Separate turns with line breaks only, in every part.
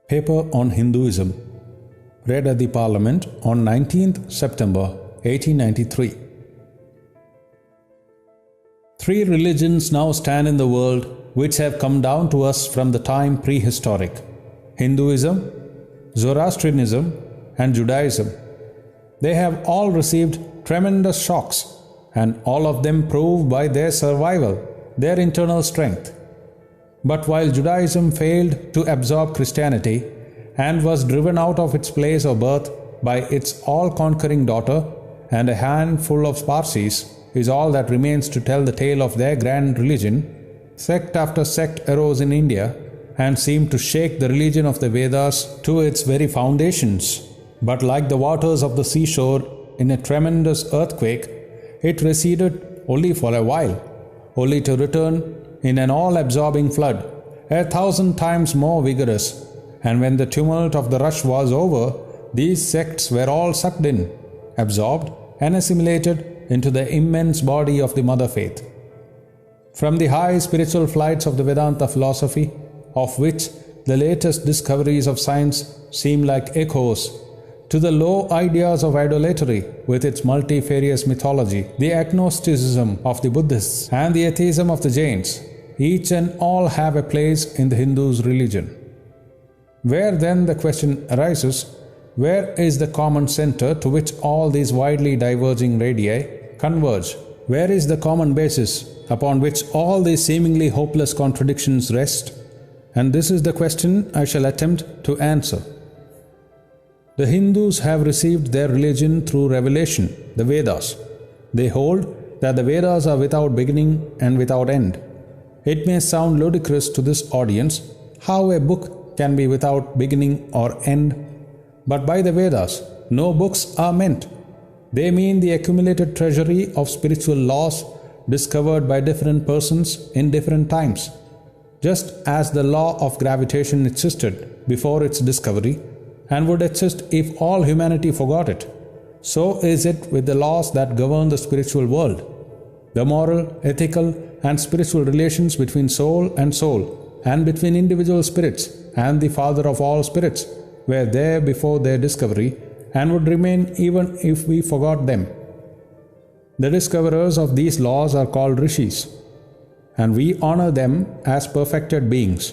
Paper on Hinduism, read at the Parliament on 19th September 1893. 3 religions now stand in the world which have come down to us from the time prehistoric: Hinduism, Zoroastrianism, and Judaism. They have all received tremendous shocks, and all of them prove by their survival their internal strength. But while Judaism failed to absorb Christianity and was driven out of its place of birth by its all-conquering daughter, and a handful of Parsis is all that remains to tell the tale of their grand religion, sect after sect arose in India and seemed to shake the religion of the Vedas to its very foundations. But like the waters of the seashore in a tremendous earthquake, it receded only for a while, only to return in an all-absorbing flood, 1,000 times more vigorous. And when the tumult of the rush was over, these sects were all sucked in, absorbed and assimilated into the immense body of the Mother Faith. From the high spiritual flights of the Vedanta philosophy, of which the latest discoveries of science seem like echoes, to the low ideas of idolatry with its multifarious mythology, the agnosticism of the Buddhists and the atheism of the Jains, each and all have a place in the Hindu's religion. Where then the question arises, where is the common center to which all these widely diverging radii converge? Where is the common basis upon which all these seemingly hopeless contradictions rest? And this is the question I shall attempt to answer. The Hindus have received their religion through revelation, the Vedas. They hold that the Vedas are without beginning and without end. It may sound ludicrous to this audience how a book can be without beginning or end, but by the Vedas, no books are meant. They mean the accumulated treasury of spiritual laws discovered by different persons in different times. Just as the law of gravitation existed before its discovery, and would exist if all humanity forgot it, so is it with the laws that govern the spiritual world. The moral, ethical, and spiritual relations between soul, and between individual spirits and the Father of all spirits were there before their discovery, and would remain even if we forgot them. The discoverers of these laws are called rishis, and we honor them as perfected beings.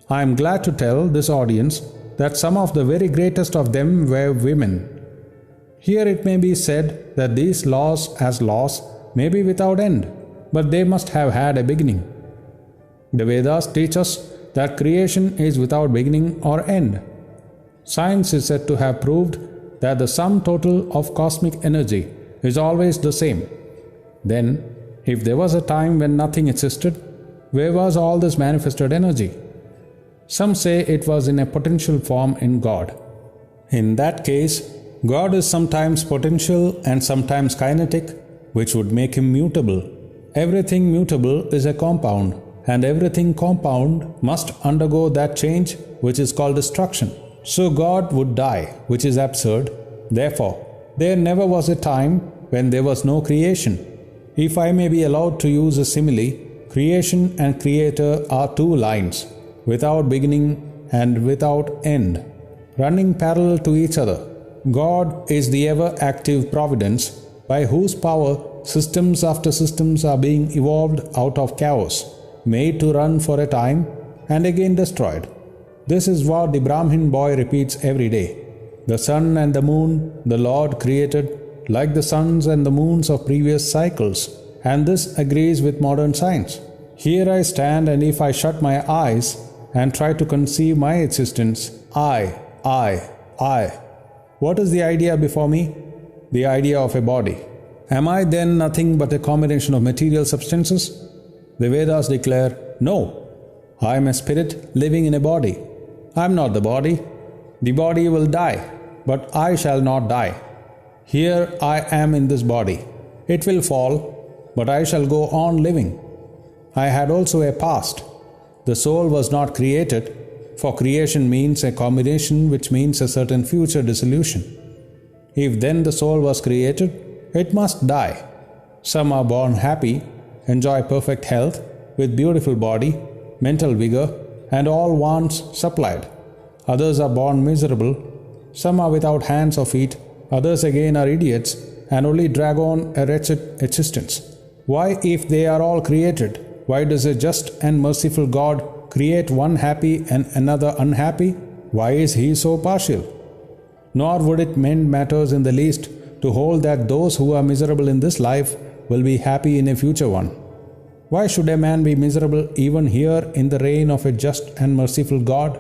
I am glad to tell this audience that some of the very greatest of them were women. Here it may be said that these laws as laws may be without end, but they must have had a beginning. The Vedas teach us that creation is without beginning or end. Science is said to have proved that the sum total of cosmic energy is always the same. Then, if there was a time when nothing existed, where was all this manifested energy? Some say it was in a potential form in God. In that case, God is sometimes potential and sometimes kinetic, which would make him mutable. Everything mutable is a compound, and everything compound must undergo that change which is called destruction. So God would die, which is absurd. Therefore, there never was a time when there was no creation. If I may be allowed to use a simile, creation and creator are 2 lines, without beginning and without end, running parallel to each other. God is the ever-active providence by whose power systems after systems are being evolved out of chaos, made to run for a time and again destroyed. This is what the Brahmin boy repeats every day. The sun and the moon the Lord created like the suns and the moons of previous cycles, and this agrees with modern science. Here I stand, and if I shut my eyes and try to conceive my existence, I. What is the idea before me? The idea of a body. Am I then nothing but a combination of material substances? The Vedas declare, no, I am a spirit living in a body. I am not the body. The body will die, but I shall not die. Here I am in this body. It will fall, but I shall go on living. I had also a past. The soul was not created, for creation means a combination which means a certain future dissolution. If then the soul was created, it must die. Some are born happy, enjoy perfect health, with beautiful body, mental vigor, and all wants supplied. others are born miserable, some are without hands or feet, others again are idiots and only drag on a wretched existence. Why, if they are all created, why does a just and merciful God create one happy and another unhappy? Why is He so partial? Nor would it mend matters in the least to hold that those who are miserable in this life will be happy in a future one. Why should a man be miserable even here in the reign of a just and merciful God?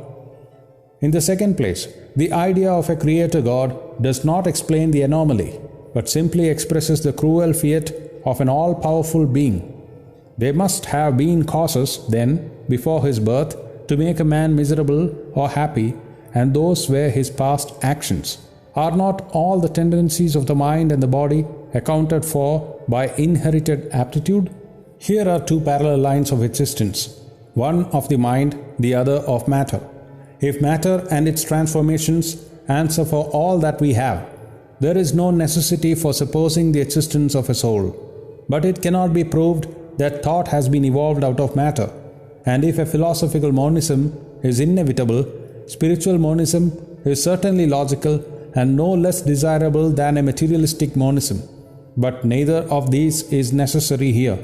In the second place, the idea of a creator God does not explain the anomaly, but simply expresses the cruel fiat of an all-powerful being. There must have been causes, then, before his birth, to make a man miserable or happy, and those were his past actions. Are not all the tendencies of the mind and the body accounted for by inherited aptitude? Here are two parallel lines of existence, one of the mind, the other of matter. If matter and its transformations answer for all that we have, there is no necessity for supposing the existence of a soul. But it cannot be proved that thought has been evolved out of matter, and if a philosophical monism is inevitable, spiritual monism is certainly logical and no less desirable than a materialistic monism. But neither of these is necessary here.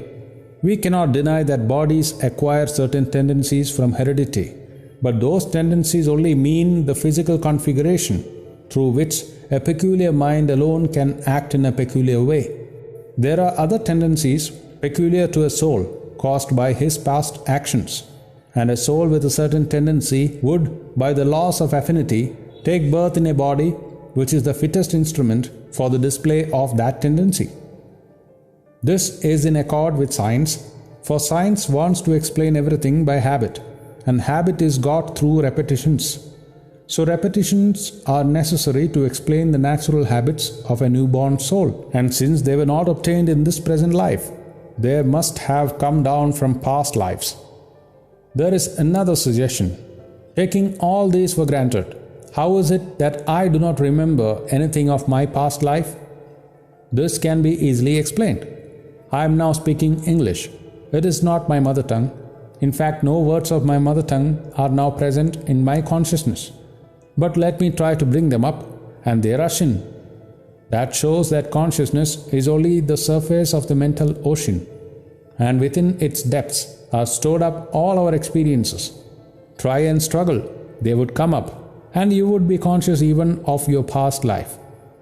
We cannot deny that bodies acquire certain tendencies from heredity, but those tendencies only mean the physical configuration through which a peculiar mind alone can act in a peculiar way. There are other tendencies peculiar to a soul caused by his past actions, and a soul with a certain tendency would, by the laws of affinity, take birth in a body which is the fittest instrument for the display of that tendency. This is in accord with science, for science wants to explain everything by habit, and habit is got through repetitions. So repetitions are necessary to explain the natural habits of a newborn soul, and since they were not obtained in this present life, they must have come down from past lives. There is another suggestion. Taking all these for granted, how is it that I do not remember anything of my past life? This can be easily explained. I am now speaking English. It is not my mother tongue. In fact, no words of my mother tongue are now present in my consciousness. But let me try to bring them up, and they rush in. That shows that consciousness is only the surface of the mental ocean, and within its depths are stored up all our experiences. Try and struggle, they would come up, and you would be conscious even of your past life.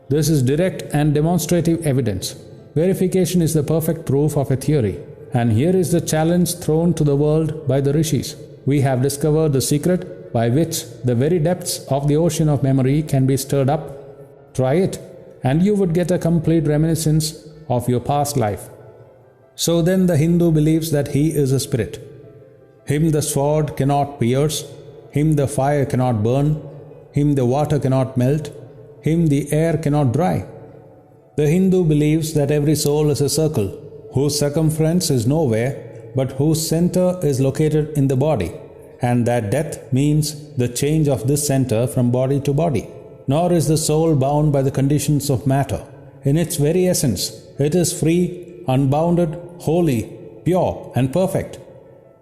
This is direct and demonstrative evidence. Verification is the perfect proof of a theory, and here is the challenge thrown to the world by the rishis. We have discovered the secret by which the very depths of the ocean of memory can be stirred up. Try it, and you would get a complete reminiscence of your past life. So then the Hindu believes that he is a spirit. Him the sword cannot pierce, him the fire cannot burn, him the water cannot melt, him the air cannot dry. The Hindu believes that every soul is a circle, whose circumference is nowhere, but whose center is located in the body, and that death means the change of this center from body to body. Nor is the soul bound by the conditions of matter. In its very essence, it is free, unbounded, holy, pure, and perfect.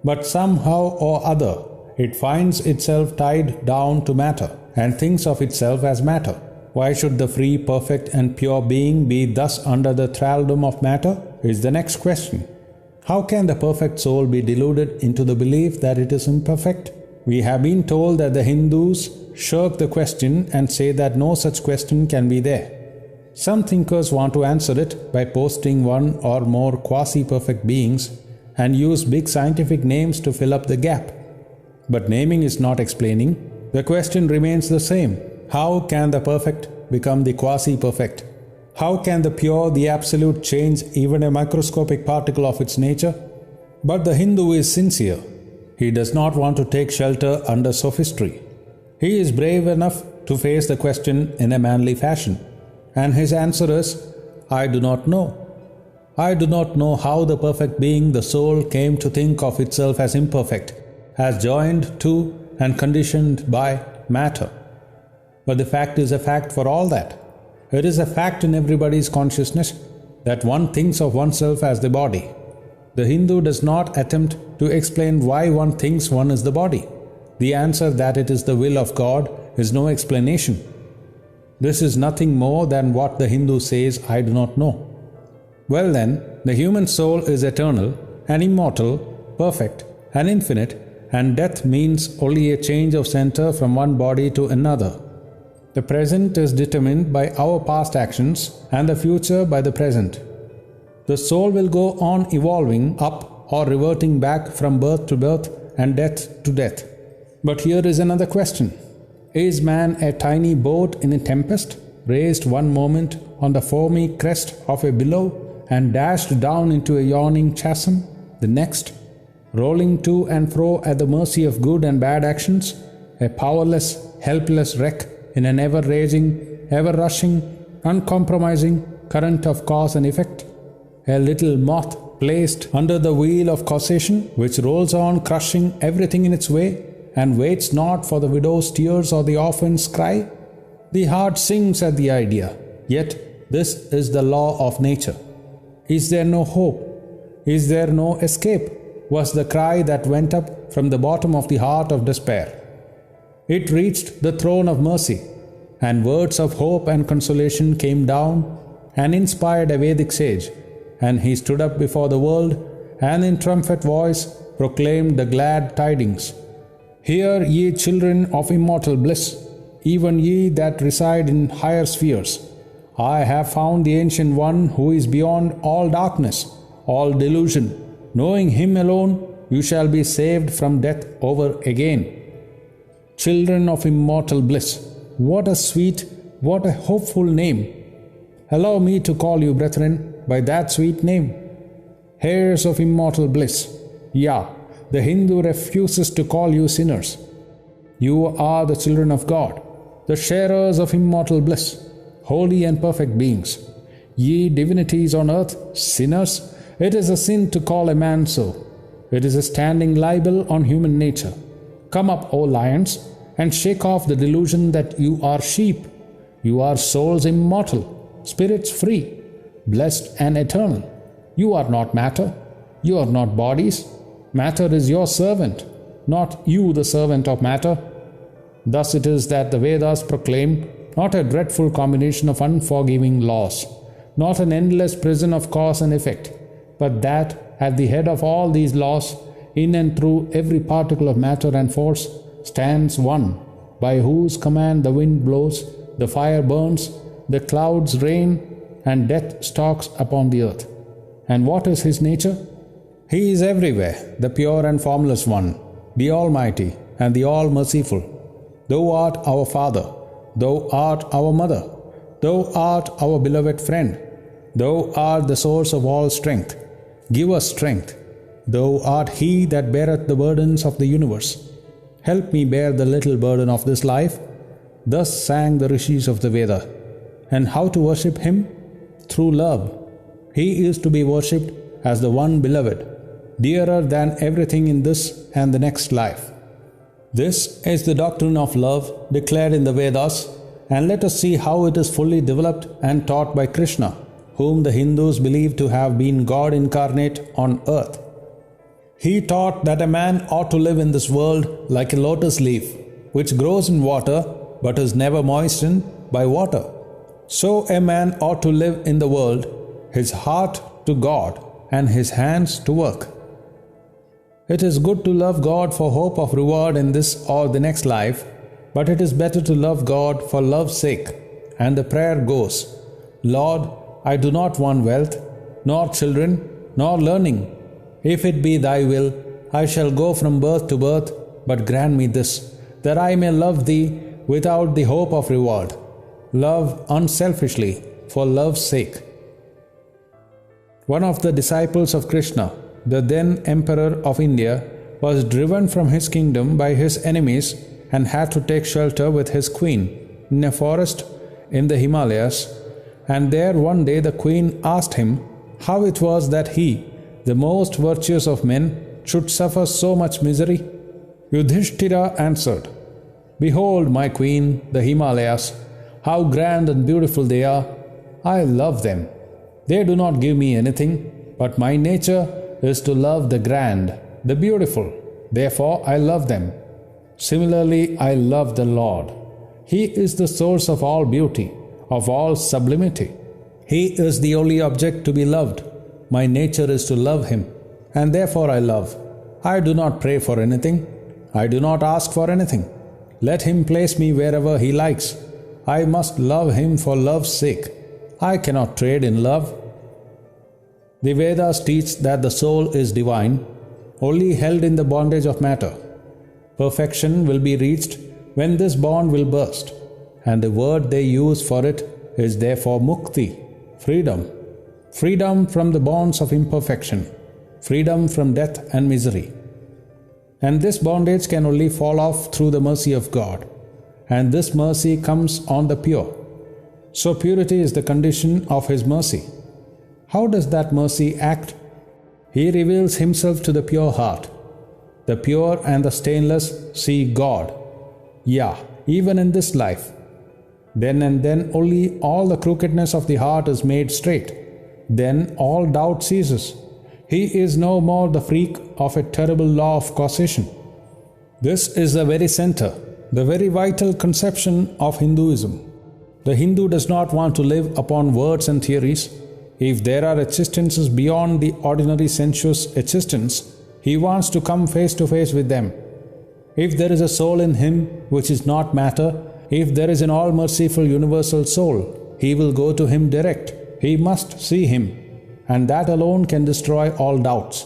But somehow or other, it finds itself tied down to matter, and thinks of itself as matter. Why should the free, perfect, and pure being be thus under the thraldom of matter, is the next question. How can the perfect soul be deluded into the belief that it is imperfect? We have been told that the Hindus shirk the question and say that no such question can be there. Some thinkers want to answer it by posting one or more quasi-perfect beings and use big scientific names to fill up the gap. But naming is not explaining. The question remains the same. How can the perfect become the quasi-perfect? How can the pure, the absolute, change even a microscopic particle of its nature? But the Hindu is sincere. He does not want to take shelter under sophistry. He is brave enough to face the question in a manly fashion. And his answer is, I do not know. I do not know how the perfect being, the soul, came to think of itself as imperfect, as joined to and conditioned by matter. But the fact is a fact for all that. It is a fact in everybody's consciousness that one thinks of oneself as the body. The Hindu does not attempt to explain why one thinks one is the body. the answer that it is the will of God is no explanation. This is nothing more than what the Hindu says, I do not know. Well then, the human soul is eternal and immortal, perfect and infinite, and death means only a change of center from one body to another. The present is determined by our past actions and the future by the present. The soul will go on evolving up or reverting back from birth to birth and death to death. But here is another question. Is man a tiny boat in a tempest, raised one moment on the foamy crest of a billow and dashed down into a yawning chasm the next, rolling to and fro at the mercy of good and bad actions, a powerless, helpless wreck in an ever-raging, ever-rushing, uncompromising current of cause and effect, a little moth placed under the wheel of causation, which rolls on crushing everything in its way, and waits not for the widow's tears or the orphan's cry? The heart sings at the idea, yet this is the law of nature. Is there no hope? Is there no escape? Was the cry that went up from the bottom of the heart of despair. It reached the throne of mercy, and words of hope and consolation came down and inspired a Vedic sage, and he stood up before the world and in triumphant voice proclaimed the glad tidings. Hear, ye children of immortal bliss, even ye that reside in higher spheres. I have found the Ancient One who is beyond all darkness, all delusion. Knowing Him alone, you shall be saved from death over again. Children of immortal bliss, what a sweet, what a hopeful name. Allow me to call you, brethren, by that sweet name. Heirs of immortal bliss. Yeah, the Hindu refuses to call you sinners. You are the children of God, the sharers of immortal bliss, holy and perfect beings. Ye divinities on earth, sinners, it is a sin to call a man so. It is a standing libel on human nature. Come up, O lions, and shake off the delusion that you are sheep. You are souls immortal, spirits free, blessed and eternal. You are not matter. You are not bodies. Matter is your servant, not you the servant of matter. Thus it is that the Vedas proclaim not a dreadful combination of unforgiving laws, not an endless prison of cause and effect, but that at the head of all these laws, in and through every particle of matter and force, stands one, by whose command the wind blows, the fire burns, the clouds rain, and death stalks upon the earth. And what is His nature? He is everywhere, the pure and formless One, the Almighty and the All-Merciful. Thou art our Father, Thou art our Mother, Thou art our beloved friend, Thou art the source of all strength. Give us strength. Thou art He that beareth the burdens of the universe. Help me bear the little burden of this life. Thus sang the rishis of the Veda. And how to worship Him? Through love. He is to be worshipped as the one beloved, dearer than everything in this and the next life. This is the doctrine of love declared in the Vedas, and let us see how it is fully developed and taught by Krishna, whom the Hindus believe to have been God incarnate on earth. He taught that a man ought to live in this world like a lotus leaf, which grows in water but is never moistened by water. So a man ought to live in the world, his heart to God and his hands to work. It is good to love God for hope of reward in this or the next life, but it is better to love God for love's sake. And the prayer goes, Lord, I do not want wealth, nor children, nor learning. If it be Thy will, I shall go from birth to birth, but grant me this, that I may love Thee without the hope of reward. Love unselfishly, for love's sake. One of the disciples of Krishna, the then Emperor of India, was driven from his kingdom by his enemies and had to take shelter with his queen in a forest in the Himalayas. And there one day the queen asked him how it was that he, the most virtuous of men, should suffer so much misery. Yudhishthira answered, Behold, my queen, the Himalayas, how grand and beautiful they are. I love them. They do not give me anything, but my nature is to love the grand, the beautiful. Therefore I love them. Similarly, I love the Lord. He is the source of all beauty, of all sublimity. He is the only object to be loved. My nature is to love Him, and therefore I love. I do not pray for anything. I do not ask for anything. Let Him place me wherever He likes. I must love Him for love's sake. I cannot trade in love. The Vedas teach that the soul is divine, only held in the bondage of matter. Perfection will be reached when this bond will burst, and the word they use for it is therefore mukti, freedom. Freedom from the bonds of imperfection, freedom from death and misery. And this bondage can only fall off through the mercy of God, and this mercy comes on the pure. So purity is the condition of His mercy. How does that mercy act? He reveals Himself to the pure heart. The pure and the stainless see God. Yeah, even in this life. Then and then only all the crookedness of the heart is made straight. Then all doubt ceases. He is no more the freak of a terrible law of causation. This is the very center, the very vital conception of Hinduism. The Hindu does not want to live upon words and theories. If there are existences beyond the ordinary sensuous existence, he wants to come face to face with them. If there is a soul in him which is not matter, if there is an all-merciful universal soul, he will go to him direct. He must see him, and that alone can destroy all doubts.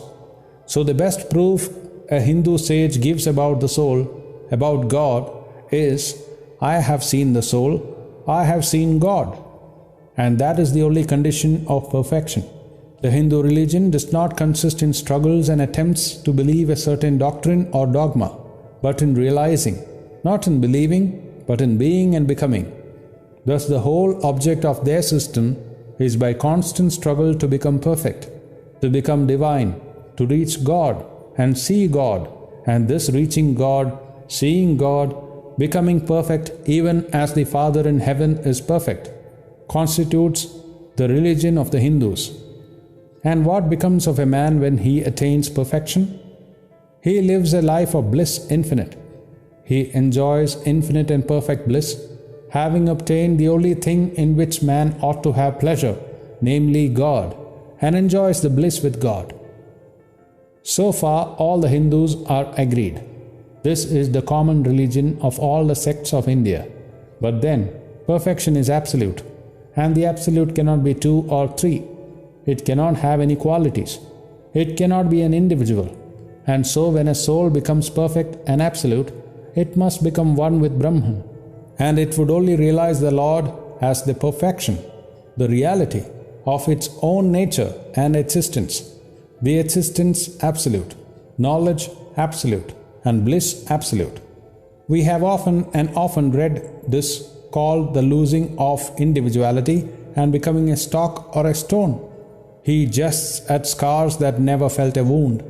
So the best proof a Hindu sage gives about the soul, about God, is, I have seen the soul, I have seen God. And that is the only condition of perfection. The Hindu religion does not consist in struggles and attempts to believe a certain doctrine or dogma, but in realizing, not in believing, but in being and becoming. Thus the whole object of their system is by constant struggle to become perfect, to become divine, to reach God and see God, and this reaching God, seeing God, becoming perfect even as the Father in heaven is perfect, constitutes the religion of the Hindus. And what becomes of a man when he attains perfection? He lives a life of bliss infinite. He enjoys infinite and perfect bliss, having obtained the only thing in which man ought to have pleasure, namely God, and enjoys the bliss with God. So far, all the Hindus are agreed. This is the common religion of all the sects of India. But then, perfection is absolute, and the absolute cannot be two or three. It cannot have any qualities. It cannot be an individual. And so when a soul becomes perfect and absolute, it must become one with Brahman. And it would only realize the Lord as the perfection, the reality of its own nature and existence, the existence absolute, knowledge absolute, and bliss absolute. We have often and often read this called the losing of individuality and becoming a stock or a stone. He jests at scars that never felt a wound.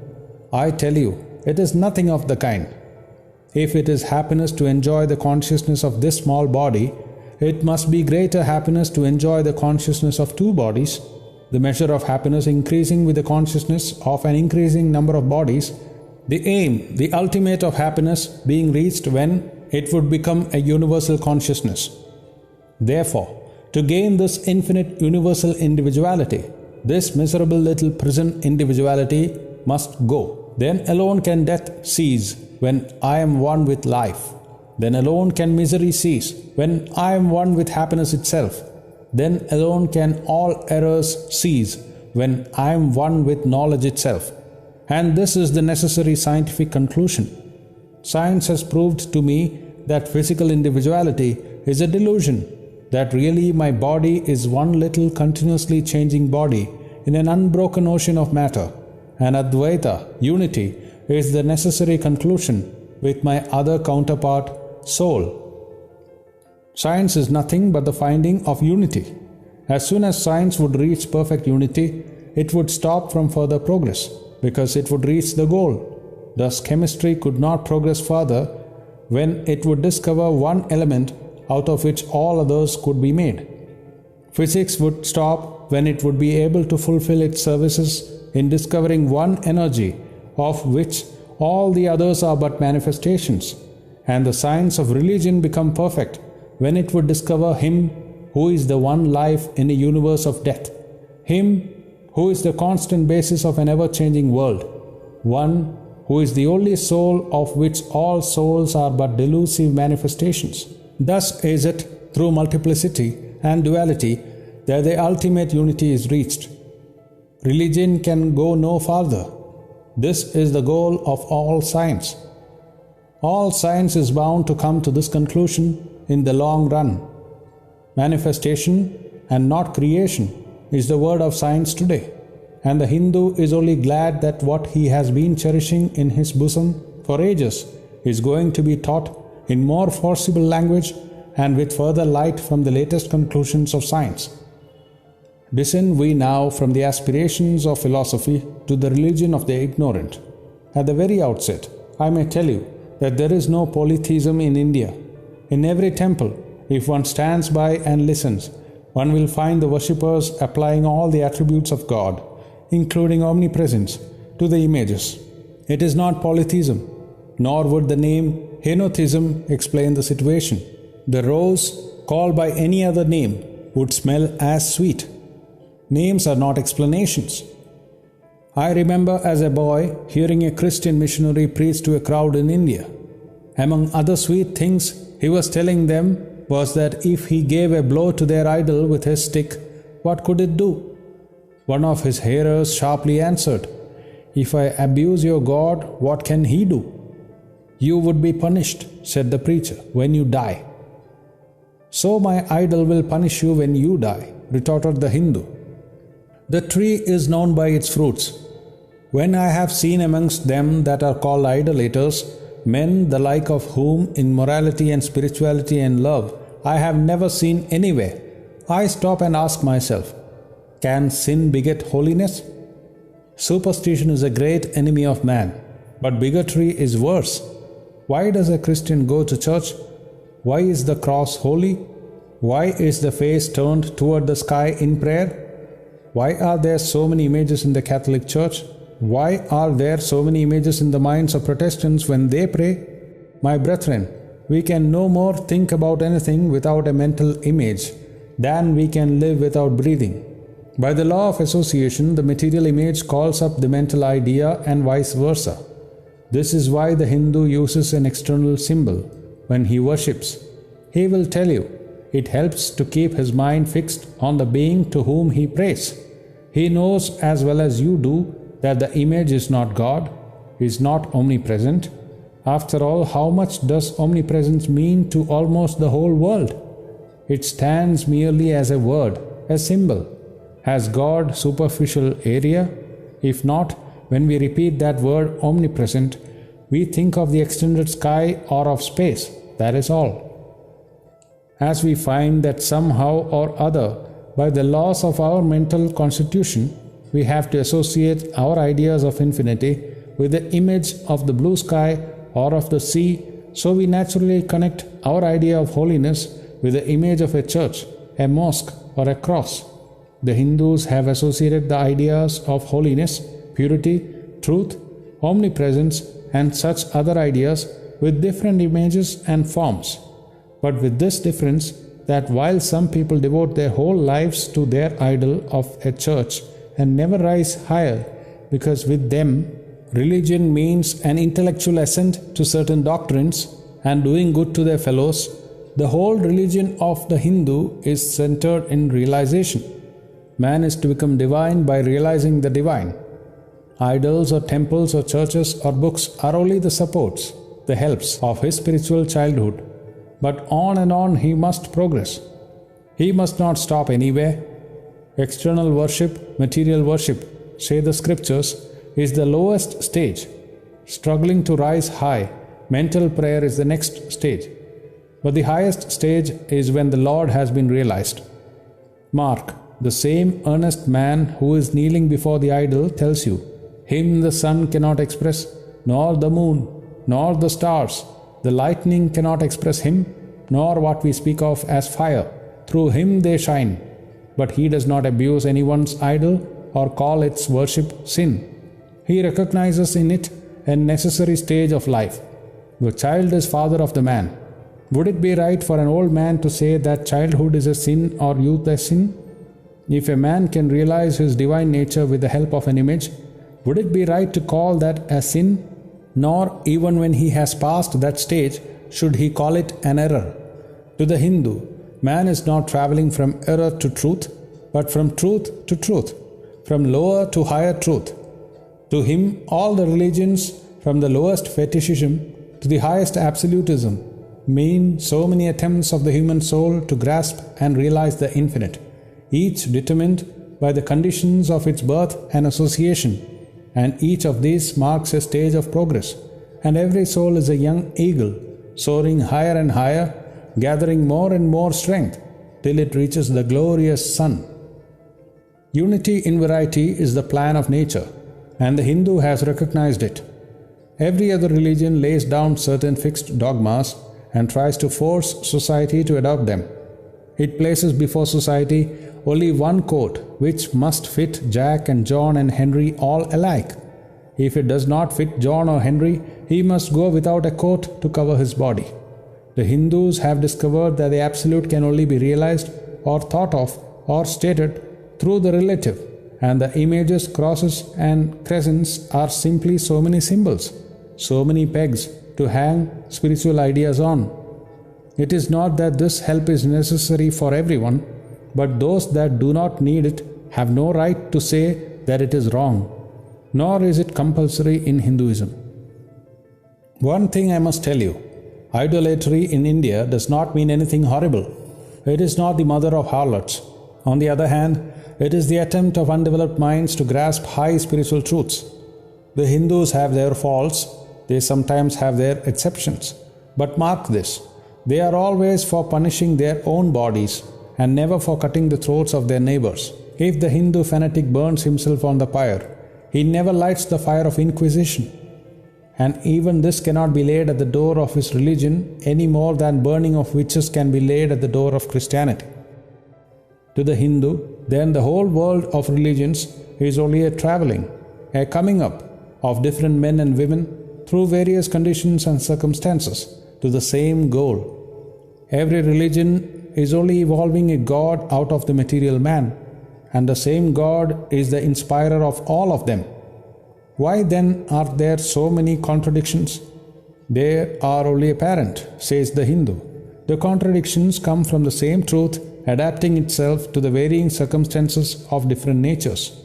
I tell you, it is nothing of the kind. If it is happiness to enjoy the consciousness of this small body, it must be greater happiness to enjoy the consciousness of two bodies, the measure of happiness increasing with the consciousness of an increasing number of bodies, the aim, the ultimate of happiness being reached when it would become a universal consciousness. Therefore, to gain this infinite universal individuality, this miserable little prison individuality must go. Then alone can death cease when I am one with life. Then alone can misery cease when I am one with happiness itself. Then alone can all errors cease when I am one with knowledge itself. And this is the necessary scientific conclusion. Science has proved to me that physical individuality is a delusion, that really my body is one little continuously changing body in an unbroken ocean of matter, and Advaita, unity, is the necessary conclusion with my other counterpart, soul. Science is nothing but the finding of unity. As soon as science would reach perfect unity, it would stop from further progress, because it would reach the goal. Thus chemistry could not progress further when it would discover one element out of which all others could be made. Physics would stop when it would be able to fulfill its services in discovering one energy of which all the others are but manifestations. and the science of religion become perfect when it would discover Him who is the one life in a universe of death, Him who is the constant basis of an ever-changing world, one who is the only soul of which all souls are but delusive manifestations. Thus is it through multiplicity and duality that the ultimate unity is reached. Religion can go no farther. This is the goal of all science. All science is bound to come to this conclusion in the long run. Manifestation and not creation is the word of science today, and the Hindu is only glad that what he has been cherishing in his bosom for ages is going to be taught in more forcible language and with further light from the latest conclusions of science. Descend we now from the aspirations of philosophy to the religion of the ignorant. At the very outset, I may tell you that there is no polytheism in India. In every temple, if one stands by and listens, one will find the worshippers applying all the attributes of God, including omnipresence, to the images. It is not polytheism, nor would the name henotheism explain the situation. The rose, called by any other name, would smell as sweet. Names are not explanations. I remember as a boy hearing a Christian missionary preach to a crowd in India. Among other sweet things he was telling them was that if he gave a blow to their idol with his stick, what could it do? One of his hearers sharply answered, "If I abuse your God, what can he do?" "You would be punished," said the preacher, "when you die." "So my idol will punish you when you die," retorted the Hindu. The tree is known by its fruits. When I have seen amongst them that are called idolaters, men the like of whom in morality and spirituality and love I have never seen anywhere, I stop and ask myself, can sin beget holiness? Superstition is a great enemy of man, but bigotry is worse. Why does a Christian go to church? Why is the cross holy? Why is the face turned toward the sky in prayer? Why are there so many images in the Catholic Church? Why are there so many images in the minds of Protestants when they pray? My brethren, we can no more think about anything without a mental image than we can live without breathing. By the law of association, the material image calls up the mental idea and vice versa. This is why the Hindu uses an external symbol when he worships. He will tell you, it helps to keep his mind fixed on the being to whom he prays. He knows as well as you do that the image is not God, is not omnipresent. After all, how much does omnipresence mean to almost the whole world? It stands merely as a word, a symbol. Has God superficial area? If not, when we repeat that word omnipresent, we think of the extended sky or of space, that is all. As we find that somehow or other, by the laws of our mental constitution, we have to associate our ideas of infinity with the image of the blue sky or of the sea, so we naturally connect our idea of holiness with the image of a church, a mosque, or a cross. The Hindus have associated the ideas of holiness, purity, truth, omnipresence, and such other ideas with different images and forms, but with this difference that while some people devote their whole lives to their idol of a church and never rise higher, because with them religion means an intellectual assent to certain doctrines and doing good to their fellows, the whole religion of the Hindu is centered in realization. Man is to become divine by realizing the divine. Idols or temples or churches or books are only the supports, the helps of his spiritual childhood. But on and on he must progress. He must not stop anywhere. External worship, material worship, say the scriptures, is the lowest stage. Struggling to rise high, mental prayer is the next stage. But the highest stage is when the Lord has been realized. Mark, the same earnest man who is kneeling before the idol tells you, him the sun cannot express, nor the moon, nor the stars. The lightning cannot express him, nor what we speak of as fire. Through him they shine. But he does not abuse anyone's idol or call its worship sin. He recognizes in it a necessary stage of life. The child is father of the man. Would it be right for an old man to say that childhood is a sin or youth a sin? If a man can realize his divine nature with the help of an image, would it be right to call that a sin? Nor even when he has passed that stage should he call it an error. To the Hindu, man is not traveling from error to truth, but from truth to truth, from lower to higher truth. To him, all the religions, from the lowest fetishism to the highest absolutism, mean so many attempts of the human soul to grasp and realize the infinite, each determined by the conditions of its birth and association, and each of these marks a stage of progress, and every soul is a young eagle, soaring higher and higher, gathering more and more strength, till it reaches the glorious sun. Unity in variety is the plan of nature, and the Hindu has recognized it. Every other religion lays down certain fixed dogmas and tries to force society to adopt them. It places before society only one coat which must fit Jack and John and Henry all alike. If it does not fit John or Henry, he must go without a coat to cover his body. The Hindus have discovered that the absolute can only be realized or thought of or stated through the relative, and the images, crosses and crescents are simply so many symbols, so many pegs to hang spiritual ideas on. It is not that this help is necessary for everyone, but those that do not need it have no right to say that it is wrong, nor is it compulsory in Hinduism. One thing I must tell you, idolatry in India does not mean anything horrible. It is not the mother of harlots. On the other hand, it is the attempt of undeveloped minds to grasp high spiritual truths. The Hindus have their faults, they sometimes have their exceptions. But mark this, they are always for punishing their own bodies and never for cutting the throats of their neighbors. If the Hindu fanatic burns himself on the pyre, he never lights the fire of inquisition. And even this cannot be laid at the door of his religion any more than burning of witches can be laid at the door of Christianity. To the Hindu, then the whole world of religions is only a traveling, a coming up of different men and women through various conditions and circumstances to the same goal. Every religion is only evolving a God out of the material man, and the same God is the inspirer of all of them. Why then are there so many contradictions? They are only apparent, says the Hindu. The contradictions come from the same truth adapting itself to the varying circumstances of different natures.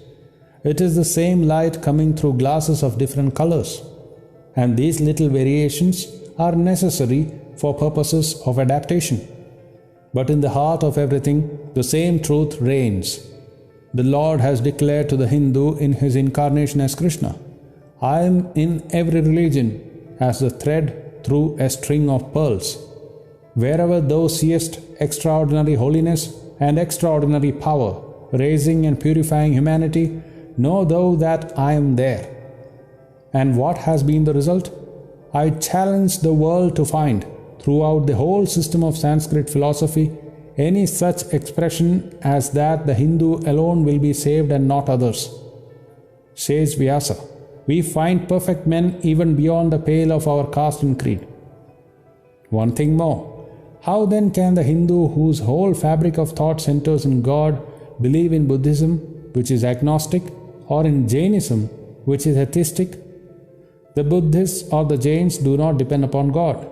It is the same light coming through glasses of different colors, and these little variations are necessary for purposes of adaptation. But in the heart of everything, the same truth reigns. The Lord has declared to the Hindu in his incarnation as Krishna, I am in every religion as the thread through a string of pearls. Wherever thou seest extraordinary holiness and extraordinary power, raising and purifying humanity, know thou that I am there. And what has been the result? I challenge the world to find, throughout the whole system of Sanskrit philosophy, any such expression as that the Hindu alone will be saved and not others. Says Vyasa, we find perfect men even beyond the pale of our caste and creed. One thing more, how then can the Hindu, whose whole fabric of thought centers in God, believe in Buddhism, which is agnostic, or in Jainism, which is atheistic? The Buddhists or the Jains do not depend upon God,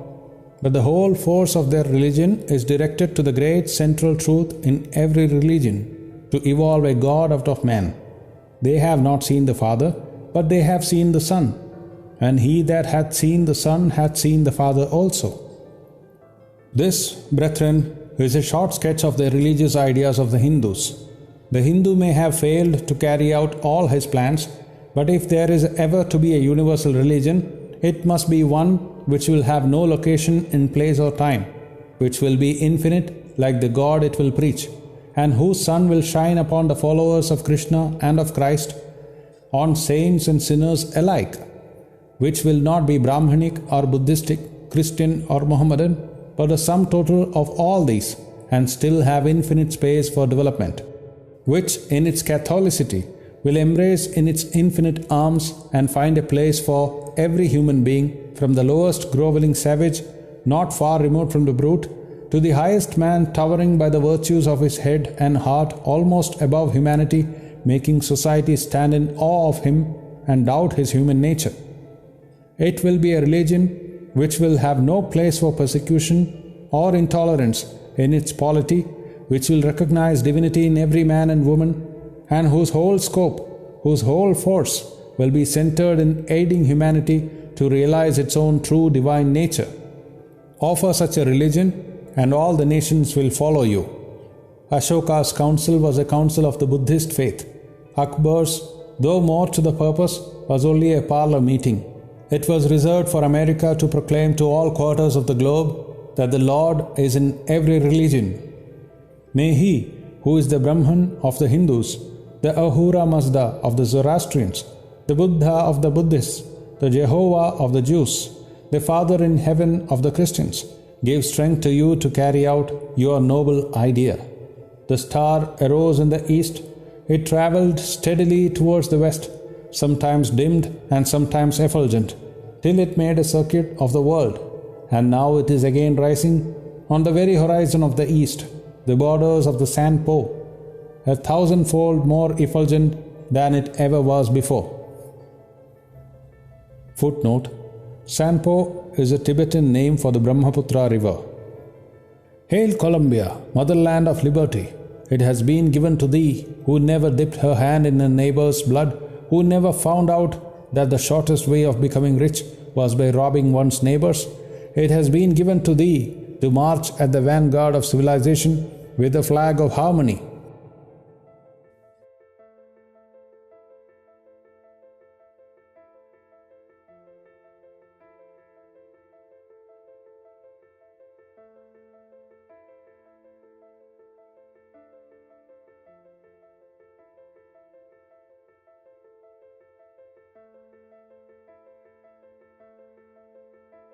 but the whole force of their religion is directed to the great central truth in every religion, to evolve a God out of man. They have not seen the Father, but they have seen the Son, and he that hath seen the Son hath seen the Father also. This, brethren, is a short sketch of the religious ideas of the Hindus. The Hindu may have failed to carry out all his plans, but if there is ever to be a universal religion, it must be one which will have no location in place or time, which will be infinite like the God it will preach, and whose sun will shine upon the followers of Krishna and of Christ, on saints and sinners alike, which will not be Brahmanic or Buddhistic, Christian or Mohammedan, but the sum total of all these, and still have infinite space for development, which in its Catholicity will embrace in its infinite arms and find a place for every human being from the lowest groveling savage, not far removed from the brute, to the highest man towering by the virtues of his head and heart almost above humanity, making society stand in awe of him and doubt his human nature. It will be a religion which will have no place for persecution or intolerance in its polity, which will recognize divinity in every man and woman, and whose whole scope, whose whole force will be centered in aiding humanity to realize its own true divine nature. Offer such a religion, and all the nations will follow you. Ashoka's council was a council of the Buddhist faith. Akbar's, though more to the purpose, was only a parlor meeting. It was reserved for America to proclaim to all quarters of the globe that the Lord is in every religion. May He, who is the Brahman of the Hindus, the Ahura Mazda of the Zoroastrians, the Buddha of the Buddhists, the Jehovah of the Jews, the Father in heaven of the Christians, give strength to you to carry out your noble idea. The star arose in the east. It travelled steadily towards the west, sometimes dimmed and sometimes effulgent, till it made a circuit of the world. And now it is again rising on the very horizon of the east, the borders of the sand pole, 1,000-fold more effulgent than it ever was before. Footnote: Sanpo is a Tibetan name for the Brahmaputra river. Hail Columbia, motherland of liberty! It has been given to thee, who never dipped her hand in a neighbor's blood, who never found out that the shortest way of becoming rich was by robbing one's neighbors. It has been given to thee to march at the vanguard of civilization with the flag of harmony.